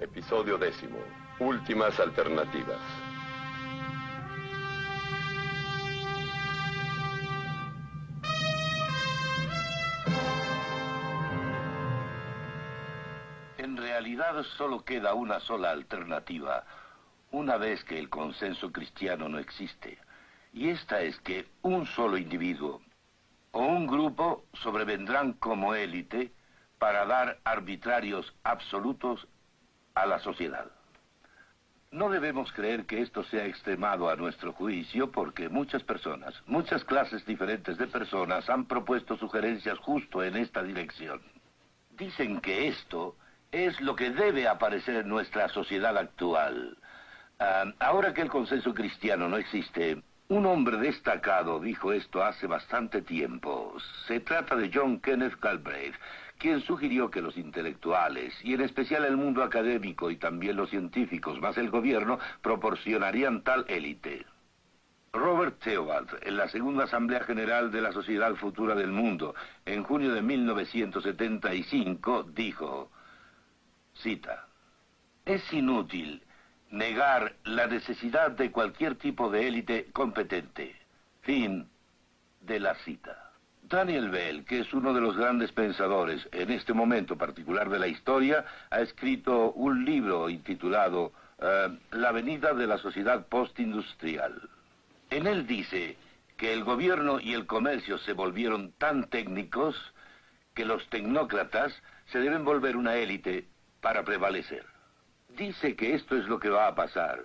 Episodio 10. Últimas alternativas. En realidad solo queda una sola alternativa, una vez que el consenso cristiano no existe. Y esta es que un solo individuo o un grupo sobrevendrán como élite para dar arbitrarios absolutos a la sociedad. No debemos creer que esto sea extremado a nuestro juicio, porque muchas personas, muchas clases diferentes de personas han propuesto sugerencias justo en esta dirección. Dicen que esto es lo que debe aparecer en nuestra sociedad actual. Ahora que el consenso cristiano no existe, un hombre destacado dijo esto hace bastante tiempo. Se trata de John Kenneth Galbraith, quien sugirió que los intelectuales, y en especial el mundo académico y también los científicos, más el gobierno, proporcionarían tal élite. Robert Theobald, en la segunda Asamblea General de la Sociedad Futura del Mundo, en junio de 1975, dijo, cita, «Es inútil negar la necesidad de cualquier tipo de élite competente». Fin de la cita. Daniel Bell, que es uno de los grandes pensadores en este momento particular de la historia, ha escrito un libro intitulado La venida de la sociedad postindustrial. En él dice que el gobierno y el comercio se volvieron tan técnicos que los tecnócratas se deben volver una élite para prevalecer. Dice que esto es lo que va a pasar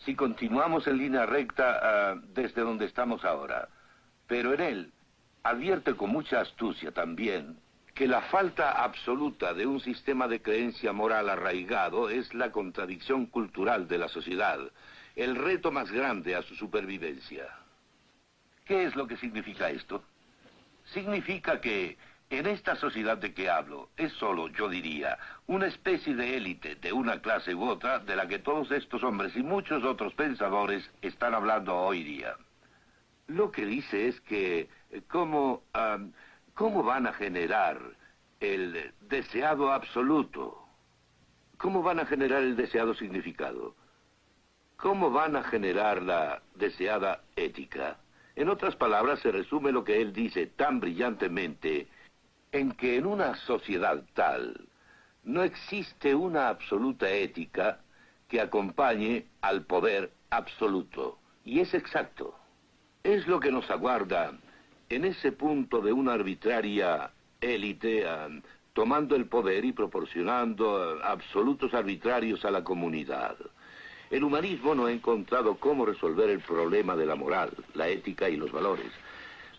si continuamos en línea recta desde donde estamos ahora. Pero en él advierte con mucha astucia también que la falta absoluta de un sistema de creencia moral arraigado es la contradicción cultural de la sociedad, el reto más grande a su supervivencia. ¿Qué es lo que significa esto? Significa que en esta sociedad de que hablo es solo, yo diría, una especie de élite de una clase u otra de la que todos estos hombres y muchos otros pensadores están hablando hoy día. Lo que dice es que ¿cómo van a generar el deseado absoluto? ¿Cómo van a generar el deseado significado? ¿Cómo van a generar la deseada ética? En otras palabras, se resume lo que él dice tan brillantemente, en que en una sociedad tal no existe una absoluta ética que acompañe al poder absoluto. Y es exacto. Es lo que nos aguarda en ese punto de una arbitraria élite tomando el poder y proporcionando absolutos arbitrarios a la comunidad. El humanismo no ha encontrado cómo resolver el problema de la moral, la ética y los valores.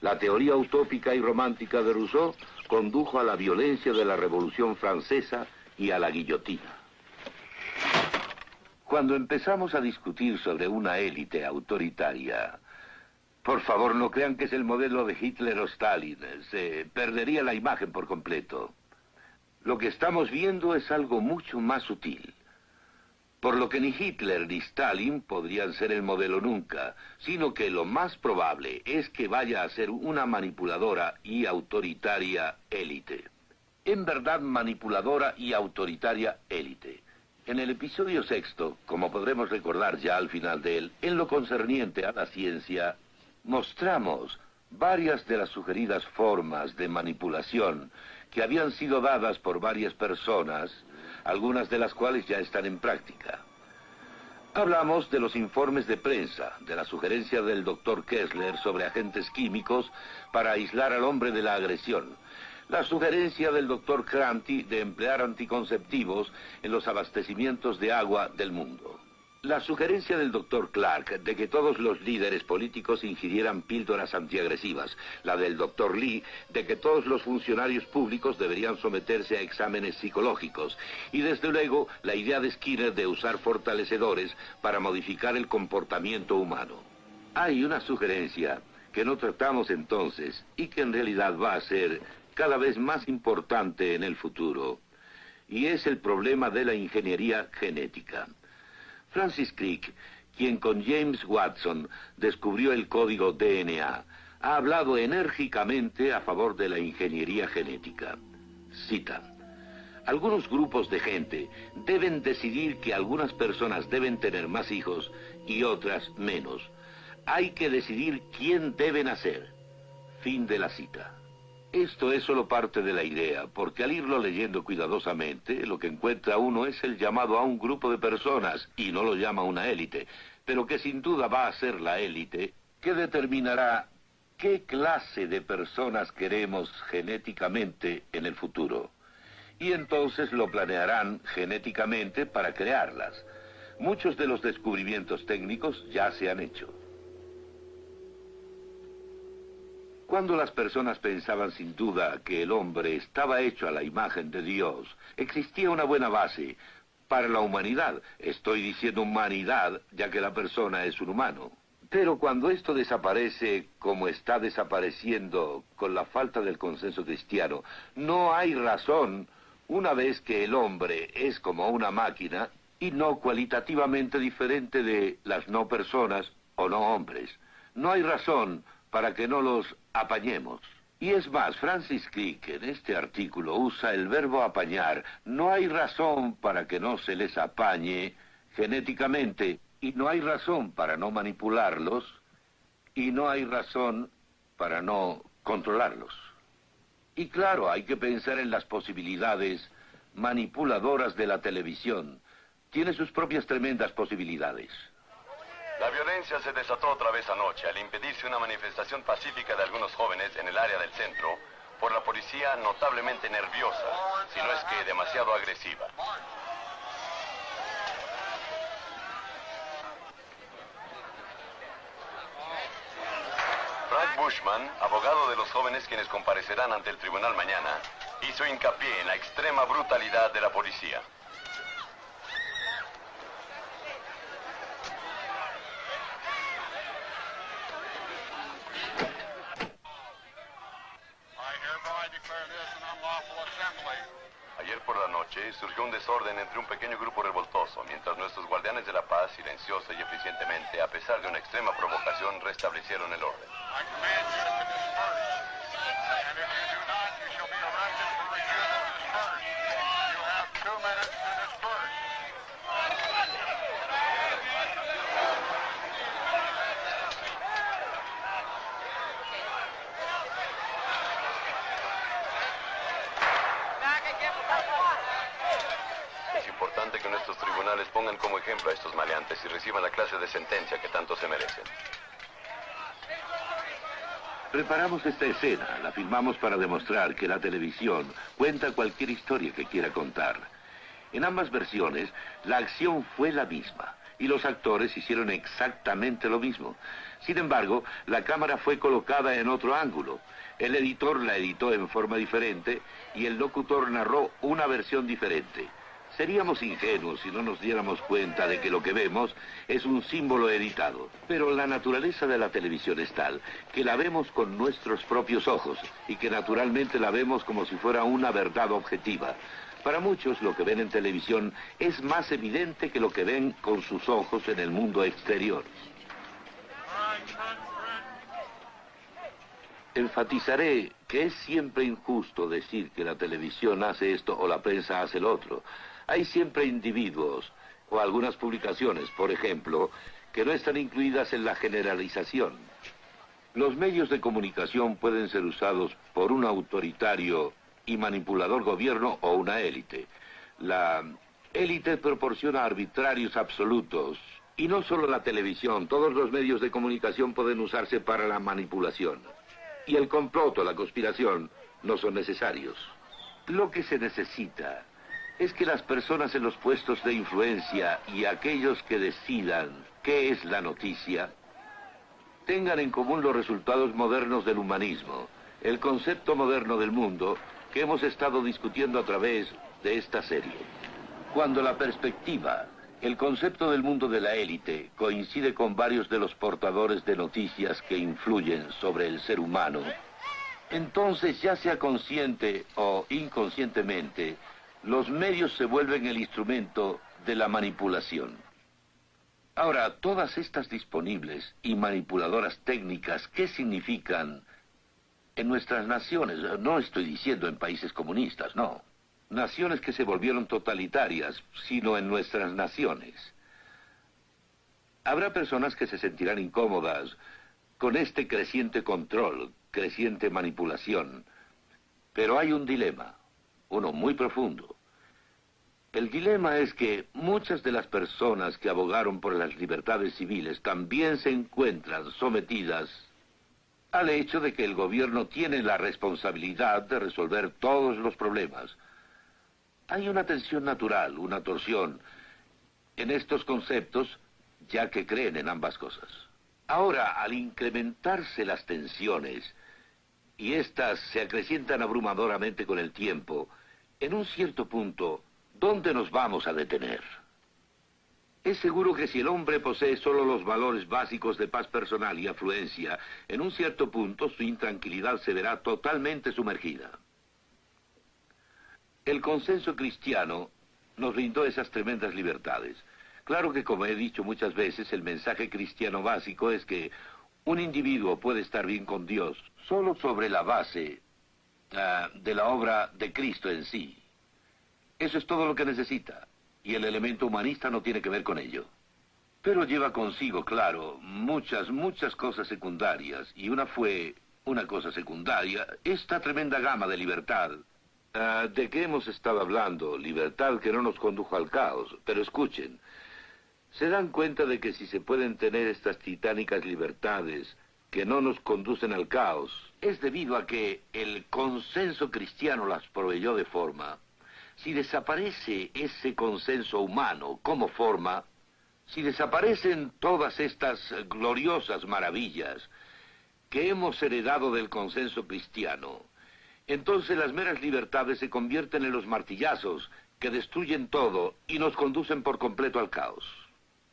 La teoría utópica y romántica de Rousseau condujo a la violencia de la Revolución Francesa y a la guillotina. Cuando empezamos a discutir sobre una élite autoritaria, por favor, no crean que es el modelo de Hitler o Stalin. Se perdería la imagen por completo. Lo que estamos viendo es algo mucho más sutil. Por lo que ni Hitler ni Stalin podrían ser el modelo nunca, sino que lo más probable es que vaya a ser una manipuladora y autoritaria élite. En verdad, manipuladora y autoritaria élite. En el episodio 6, como podremos recordar ya al final de él, en lo concerniente a la ciencia, mostramos varias de las sugeridas formas de manipulación que habían sido dadas por varias personas, algunas de las cuales ya están en práctica. Hablamos de los informes de prensa, de la sugerencia del Dr. Kessler sobre agentes químicos para aislar al hombre de la agresión, la sugerencia del Dr. Cranti de emplear anticonceptivos en los abastecimientos de agua del mundo. La sugerencia del Dr. Clark de que todos los líderes políticos ingirieran píldoras antiagresivas. La del Dr. Lee de que todos los funcionarios públicos deberían someterse a exámenes psicológicos. Y desde luego la idea de Skinner de usar fortalecedores para modificar el comportamiento humano. Hay una sugerencia que no tratamos entonces y que en realidad va a ser cada vez más importante en el futuro. Y es el problema de la ingeniería genética. Francis Crick, quien con James Watson descubrió el código DNA, ha hablado enérgicamente a favor de la ingeniería genética. Cita: Algunos grupos de gente deben decidir que algunas personas deben tener más hijos y otras menos. Hay que decidir quién debe nacer. Fin de la cita. Esto es solo parte de la idea, porque al irlo leyendo cuidadosamente, lo que encuentra uno es el llamado a un grupo de personas, y no lo llama una élite, pero que sin duda va a ser la élite, que determinará qué clase de personas queremos genéticamente en el futuro. Y entonces lo planearán genéticamente para crearlas. Muchos de los descubrimientos técnicos ya se han hecho. Cuando las personas pensaban sin duda que el hombre estaba hecho a la imagen de Dios, existía una buena base para la humanidad. Estoy diciendo humanidad, ya que la persona es un humano. Pero cuando esto desaparece, como está desapareciendo con la falta del consenso cristiano, no hay razón, una vez que el hombre es como una máquina y no cualitativamente diferente de las no personas o no hombres. No hay razón para que no los apañemos. Y es más, Francis Crick en este artículo usa el verbo apañar. No hay razón para que no se les apañe genéticamente, y no hay razón para no manipularlos, y no hay razón para no controlarlos. Y claro, hay que pensar en las posibilidades manipuladoras de la televisión. Tiene sus propias tremendas posibilidades. La violencia se desató otra vez anoche al impedirse una manifestación pacífica de algunos jóvenes en el área del centro por la policía notablemente nerviosa, si no es que demasiado agresiva. Frank Bushman, abogado de los jóvenes quienes comparecerán ante el tribunal mañana, hizo hincapié en la extrema brutalidad de la policía. Ayer por la noche surgió un desorden entre un pequeño grupo revoltoso, mientras nuestros guardianes de la paz, silenciosa y eficientemente, a pesar de una extrema provocación, restablecieron el orden. Es importante que nuestros tribunales pongan como ejemplo a estos maleantes y reciban la clase de sentencia que tanto se merecen. Preparamos esta escena, la filmamos para demostrar que la televisión cuenta cualquier historia que quiera contar. En ambas versiones, la acción fue la misma y los actores hicieron exactamente lo mismo. Sin embargo, la cámara fue colocada en otro ángulo. El editor la editó en forma diferente y el locutor narró una versión diferente. Seríamos ingenuos si no nos diéramos cuenta de que lo que vemos es un símbolo editado. Pero la naturaleza de la televisión es tal que la vemos con nuestros propios ojos y que naturalmente la vemos como si fuera una verdad objetiva. Para muchos lo que ven en televisión es más evidente que lo que ven con sus ojos en el mundo exterior. Enfatizaré que es siempre injusto decir que la televisión hace esto o la prensa hace lo otro. Hay siempre individuos o algunas publicaciones, por ejemplo, que no están incluidas en la generalización. Los medios de comunicación pueden ser usados por un autoritario y manipulador gobierno o una élite. La élite proporciona arbitrarios absolutos. Y no solo la televisión, todos los medios de comunicación pueden usarse para la manipulación. Y el complot o la conspiración no son necesarios. Lo que se necesita es que las personas en los puestos de influencia y aquellos que decidan qué es la noticia, tengan en común los resultados modernos del humanismo, el concepto moderno del mundo que hemos estado discutiendo a través de esta serie. Cuando la perspectiva, el concepto del mundo de la élite coincide con varios de los portadores de noticias que influyen sobre el ser humano, entonces, ya sea consciente o inconscientemente, los medios se vuelven el instrumento de la manipulación. Ahora, todas estas disponibles y manipuladoras técnicas, ¿qué significan en nuestras naciones? No estoy diciendo en países comunistas, no. naciones que se volvieron totalitarias, sino en nuestras naciones. Habrá personas que se sentirán incómodas con este creciente control, creciente manipulación. Pero hay un dilema, uno muy profundo. El dilema es que muchas de las personas que abogaron por las libertades civiles también se encuentran sometidas al hecho de que el gobierno tiene la responsabilidad de resolver todos los problemas. Hay una tensión natural, una torsión en estos conceptos, ya que creen en ambas cosas. Ahora, al incrementarse las tensiones, y éstas se acrecientan abrumadoramente con el tiempo, en un cierto punto, ¿dónde nos vamos a detener? Es seguro que si el hombre posee solo los valores básicos de paz personal y afluencia, en un cierto punto su intranquilidad se verá totalmente sumergida. El consenso cristiano nos brindó esas tremendas libertades. Claro que, como he dicho muchas veces, el mensaje cristiano básico es que un individuo puede estar bien con Dios solo sobre la base de la obra de Cristo en sí. Eso es todo lo que necesita, y el elemento humanista no tiene que ver con ello. Pero lleva consigo, claro, muchas cosas secundarias, y una fue una cosa secundaria, esta tremenda gama de libertad. ¿De qué hemos estado hablando? Libertad que no nos condujo al caos, pero escuchen. ¿Se dan cuenta de que si se pueden tener estas titánicas libertades que no nos conducen al caos, es debido a que el consenso cristiano las proveyó de forma? Si desaparece ese consenso humano como forma, si desaparecen todas estas gloriosas maravillas que hemos heredado del consenso cristiano, entonces las meras libertades se convierten en los martillazos que destruyen todo y nos conducen por completo al caos.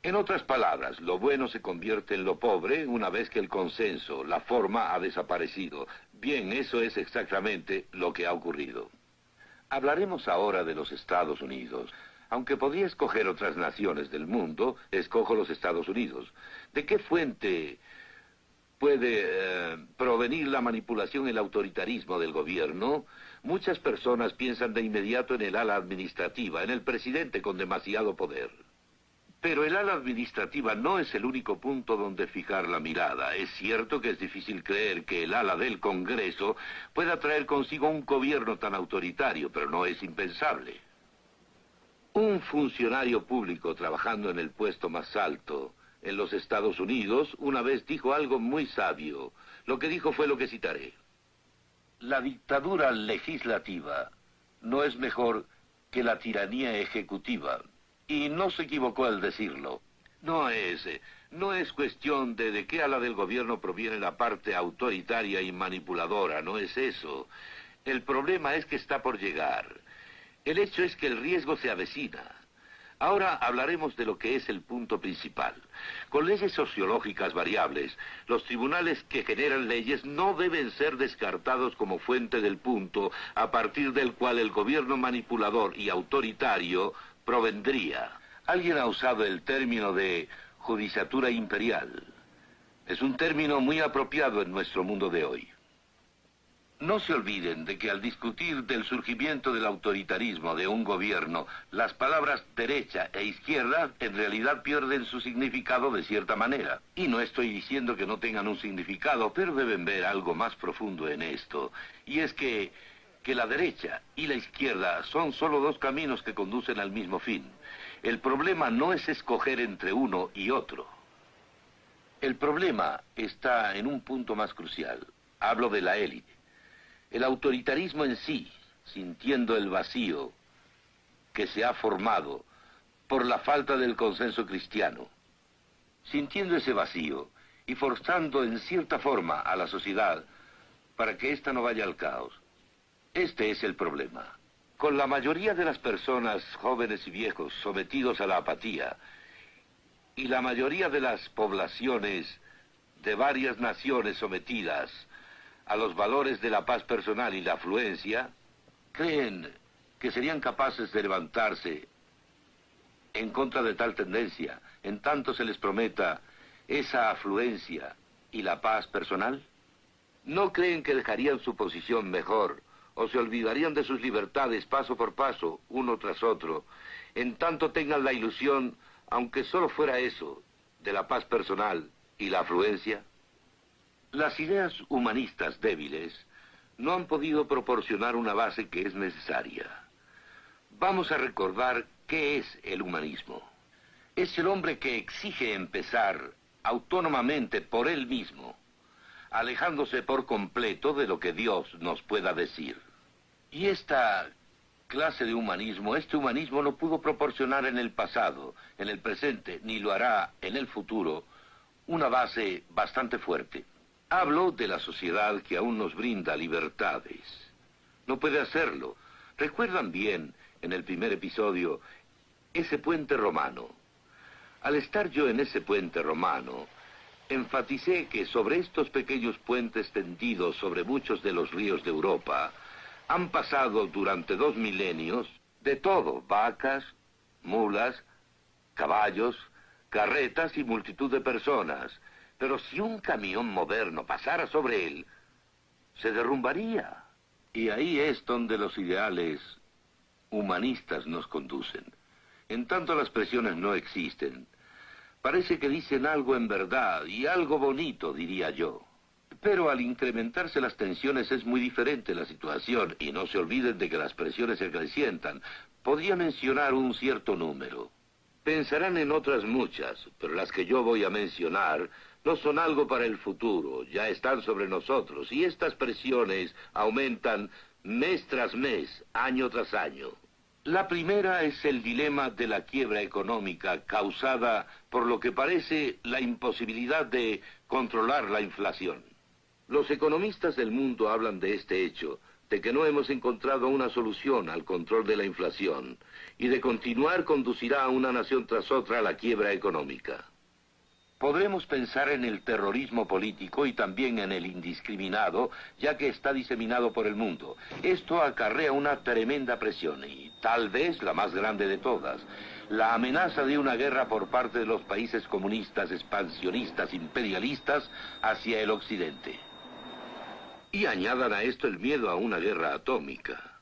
En otras palabras, lo bueno se convierte en lo pobre una vez que el consenso, la forma, ha desaparecido. Bien, eso es exactamente lo que ha ocurrido. Hablaremos ahora de los Estados Unidos. Aunque podría escoger otras naciones del mundo, escojo los Estados Unidos. ¿De qué fuente puede provenir la manipulación y el autoritarismo del gobierno? Muchas personas piensan de inmediato en el ala administrativa, en el presidente con demasiado poder. Pero el ala administrativa no es el único punto donde fijar la mirada. Es cierto que es difícil creer que el ala del Congreso pueda traer consigo un gobierno tan autoritario, pero no es impensable. Un funcionario público trabajando en el puesto más alto en los Estados Unidos una vez dijo algo muy sabio. Lo que dijo fue lo que citaré. La dictadura legislativa no es mejor que la tiranía ejecutiva. Y no se equivocó al decirlo. No es cuestión de qué ala del gobierno proviene la parte autoritaria y manipuladora, no es eso. El problema es que está por llegar. El hecho es que el riesgo se avecina. Ahora hablaremos de lo que es el punto principal. Con leyes sociológicas variables, los tribunales que generan leyes no deben ser descartados como fuente del punto a partir del cual el gobierno manipulador y autoritario provendría. Alguien ha usado el término de judiciatura imperial. Es un término muy apropiado en nuestro mundo de hoy. No se olviden de que al discutir del surgimiento del autoritarismo de un gobierno, las palabras derecha e izquierda en realidad pierden su significado de cierta manera. Y no estoy diciendo que no tengan un significado, pero deben ver algo más profundo en esto. Y es que la derecha y la izquierda son solo dos caminos que conducen al mismo fin. El problema no es escoger entre uno y otro. El problema está en un punto más crucial. Hablo de la élite. El autoritarismo en sí, sintiendo el vacío que se ha formado por la falta del consenso cristiano, sintiendo ese vacío y forzando en cierta forma a la sociedad para que ésta no vaya al caos. Este es el problema. Con la mayoría de las personas, jóvenes y viejos, sometidos a la apatía, y la mayoría de las poblaciones de varias naciones sometidas a los valores de la paz personal y la afluencia, creen que serían capaces de levantarse en contra de tal tendencia, en tanto se les prometa esa afluencia y la paz personal. ¿No creen que dejarían su posición mejor o se olvidarían de sus libertades paso por paso, uno tras otro, en tanto tengan la ilusión, aunque solo fuera eso, de la paz personal y la afluencia? Las ideas humanistas débiles no han podido proporcionar una base que es necesaria. Vamos a recordar qué es el humanismo. Es el hombre que exige empezar autónomamente por él mismo, alejándose por completo de lo que Dios nos pueda decir. Y esta clase de humanismo, este humanismo no pudo proporcionar en el pasado, en el presente, ni lo hará en el futuro, una base bastante fuerte. Hablo de la sociedad que aún nos brinda libertades. No puede hacerlo. ¿Recuerdan bien, en el primer episodio, ese puente romano? Al estar yo en ese puente romano, enfaticé que sobre estos pequeños puentes tendidos sobre muchos de los ríos de Europa, han pasado durante 2 milenios de todo: vacas, mulas, caballos, carretas y multitud de personas. Pero si un camión moderno pasara sobre él, se derrumbaría. Y ahí es donde los ideales humanistas nos conducen. En tanto las presiones no existen, parece que dicen algo en verdad, y algo bonito, diría yo. Pero al incrementarse las tensiones es muy diferente la situación, y no se olviden de que las presiones se acrecientan. Podría mencionar un cierto número. Pensarán en otras muchas, pero las que yo voy a mencionar no son algo para el futuro, ya están sobre nosotros, y estas presiones aumentan mes tras mes, año tras año. La primera es el dilema de la quiebra económica causada por lo que parece la imposibilidad de controlar la inflación. Los economistas del mundo hablan de este hecho, de que no hemos encontrado una solución al control de la inflación, y de continuar conducirá a una nación tras otra a la quiebra económica. Podremos pensar en el terrorismo político y también en el indiscriminado, ya que está diseminado por el mundo. Esto acarrea una tremenda presión, y tal vez la más grande de todas: la amenaza de una guerra por parte de los países comunistas, expansionistas, imperialistas hacia el occidente. Y añadan a esto el miedo a una guerra atómica.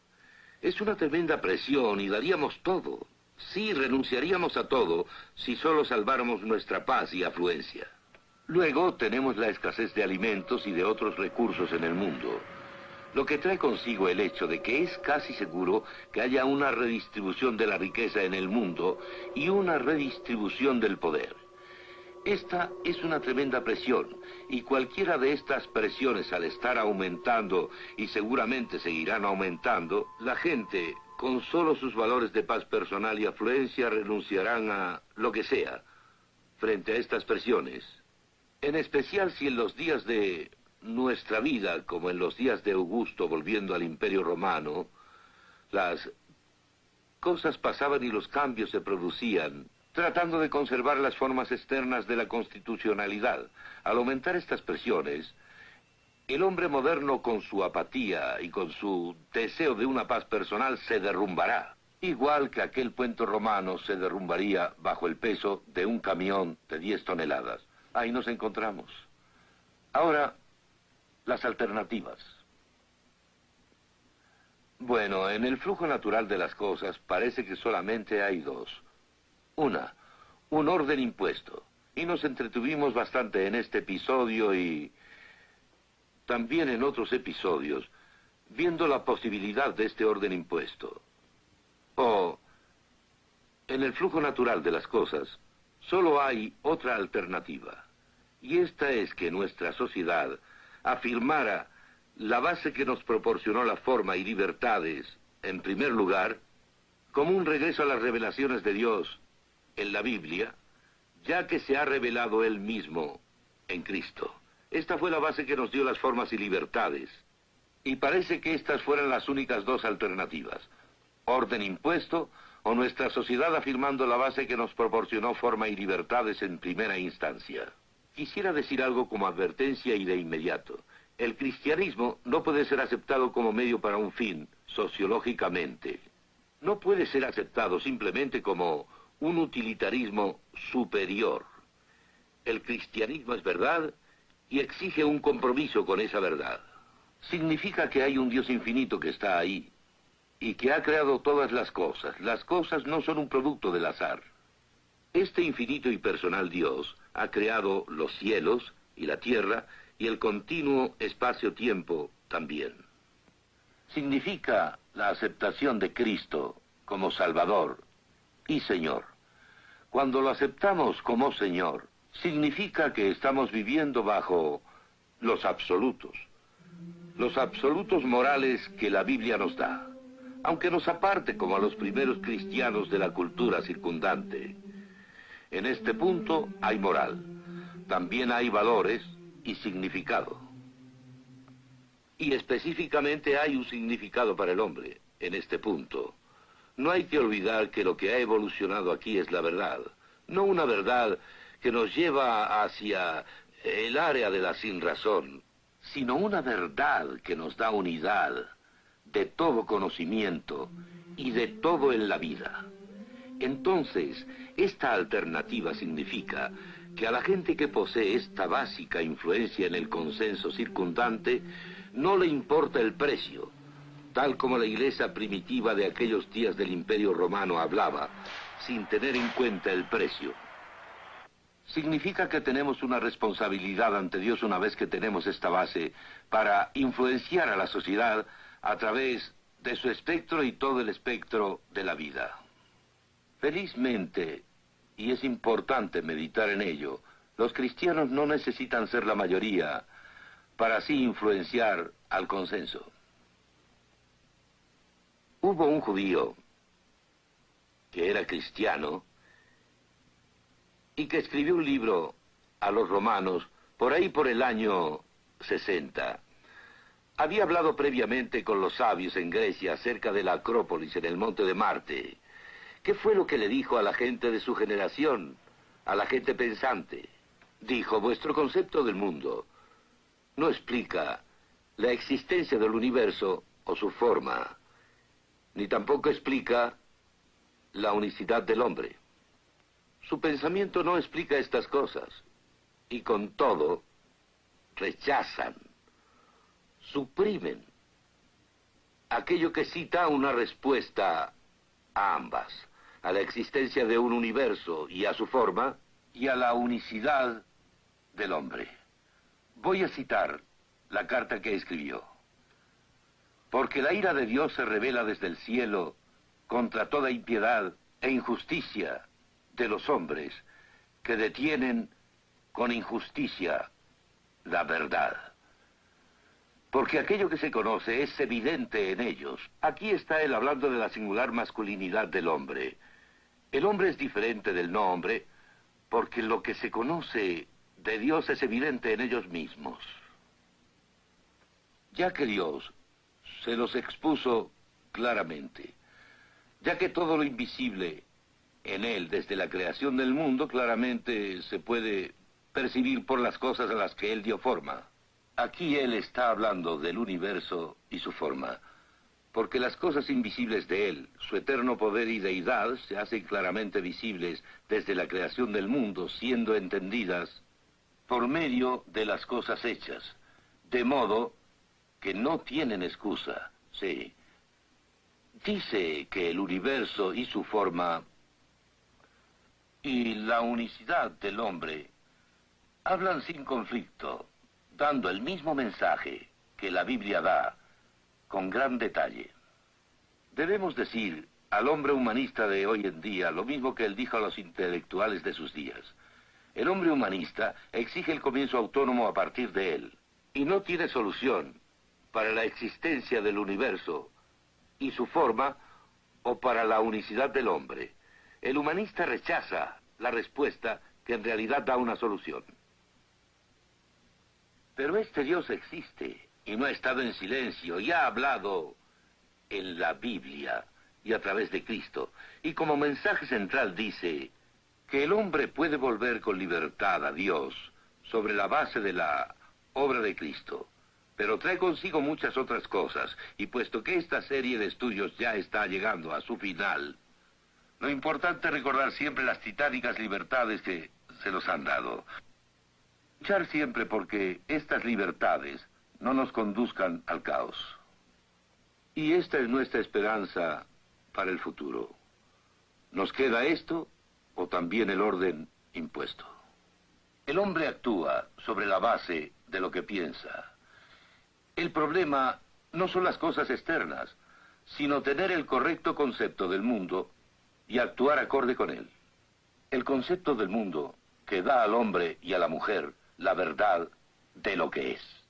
Es una tremenda presión y daríamos todo. Sí, renunciaríamos a todo si solo salváramos nuestra paz y afluencia. Luego tenemos la escasez de alimentos y de otros recursos en el mundo, lo que trae consigo el hecho de que es casi seguro que haya una redistribución de la riqueza en el mundo y una redistribución del poder. Esta es una tremenda presión, y cualquiera de estas presiones, al estar aumentando, y seguramente seguirán aumentando, la gente, con solo sus valores de paz personal y afluencia, renunciarán a lo que sea frente a estas presiones. En especial si en los días de nuestra vida, como en los días de Augusto volviendo al Imperio Romano, las cosas pasaban y los cambios se producían, tratando de conservar las formas externas de la constitucionalidad. Al aumentar estas presiones, el hombre moderno, con su apatía y con su deseo de una paz personal, se derrumbará. Igual que aquel puente romano se derrumbaría bajo el peso de un camión de 10 toneladas. Ahí nos encontramos. Ahora, las alternativas. Bueno, en el flujo natural de las cosas parece que solamente hay dos. Una, un orden impuesto. Y nos entretuvimos bastante en este episodio y también en otros episodios, viendo la posibilidad de este orden impuesto. O, en el flujo natural de las cosas, solo hay otra alternativa. Y esta es que nuestra sociedad afirmara la base que nos proporcionó la forma y libertades, en primer lugar, como un regreso a las revelaciones de Dios en la Biblia, ya que se ha revelado Él mismo en Cristo. Esta fue la base que nos dio las formas y libertades. Y parece que estas fueran las únicas dos alternativas: orden impuesto o nuestra sociedad afirmando la base que nos proporcionó forma y libertades en primera instancia. Quisiera decir algo como advertencia y de inmediato. El cristianismo no puede ser aceptado como medio para un fin, sociológicamente. No puede ser aceptado simplemente como un utilitarismo superior. El cristianismo es verdad y exige un compromiso con esa verdad. Significa que hay un Dios infinito que está ahí y que ha creado todas las cosas. Las cosas no son un producto del azar. Este infinito y personal Dios ha creado los cielos y la tierra y el continuo espacio-tiempo también. Significa la aceptación de Cristo como Salvador y Señor. Cuando lo aceptamos como Señor, significa que estamos viviendo bajo los absolutos morales que la Biblia nos da, aunque nos aparte como a los primeros cristianos de la cultura circundante. En este punto hay moral, también hay valores y significado. Y específicamente hay un significado para el hombre en este punto. No hay que olvidar que lo que ha evolucionado aquí es la verdad, no una verdad que nos lleva hacia el área de la sinrazón, sino una verdad que nos da unidad de todo conocimiento y de todo en la vida. Entonces, esta alternativa significa que a la gente que posee esta básica influencia en el consenso circundante no le importa el precio, tal como la iglesia primitiva de aquellos días del Imperio Romano hablaba, sin tener en cuenta el precio. Significa que tenemos una responsabilidad ante Dios una vez que tenemos esta base para influenciar a la sociedad a través de su espectro y todo el espectro de la vida. Felizmente, y es importante meditar en ello, los cristianos no necesitan ser la mayoría para así influenciar al consenso. Hubo un judío que era cristiano y que escribió un libro a los romanos por ahí por el año 60. Había hablado previamente con los sabios en Grecia acerca de la Acrópolis en el monte de Marte. ¿Qué fue lo que le dijo a la gente de su generación, a la gente pensante? Dijo: vuestro concepto del mundo no explica la existencia del universo o su forma, ni tampoco explica la unicidad del hombre. Su pensamiento no explica estas cosas, y con todo, rechazan, suprimen aquello que sí da una respuesta a ambas, a la existencia de un universo y a su forma, y a la unicidad del hombre. Voy a citar la carta que escribió. Porque la ira de Dios se revela desde el cielo contra toda impiedad e injusticia de los hombres que detienen con injusticia la verdad. Porque aquello que se conoce es evidente en ellos. Aquí está él hablando de la singular masculinidad del hombre. El hombre es diferente del no hombre porque lo que se conoce de Dios es evidente en ellos mismos. Ya que Dios se los expuso claramente, ya que todo lo invisible en él desde la creación del mundo claramente se puede percibir por las cosas a las que él dio forma. Aquí él está hablando del universo y su forma, porque las cosas invisibles de él, su eterno poder y deidad, se hacen claramente visibles desde la creación del mundo, siendo entendidas por medio de las cosas hechas, de modo que no tienen excusa. Sí. Dice que el universo y su forma y la unicidad del hombre hablan sin conflicto, dando el mismo mensaje que la Biblia da, con gran detalle. Debemos decir al hombre humanista de hoy en día lo mismo que él dijo a los intelectuales de sus días. El hombre humanista exige el comienzo autónomo a partir de él, y no tiene solución para la existencia del universo y su forma o para la unicidad del hombre. El humanista rechaza la respuesta que en realidad da una solución. Pero este Dios existe y no ha estado en silencio y ha hablado en la Biblia y a través de Cristo. Y como mensaje central dice que el hombre puede volver con libertad a Dios sobre la base de la obra de Cristo. Pero trae consigo muchas otras cosas, y puesto que esta serie de estudios ya está llegando a su final, lo importante es recordar siempre las titánicas libertades que se nos han dado. Luchar siempre porque estas libertades no nos conduzcan al caos. Y esta es nuestra esperanza para el futuro. ¿Nos queda esto o también el orden impuesto? El hombre actúa sobre la base de lo que piensa. El problema no son las cosas externas, sino tener el correcto concepto del mundo y actuar acorde con él. El concepto del mundo que da al hombre y a la mujer la verdad de lo que es.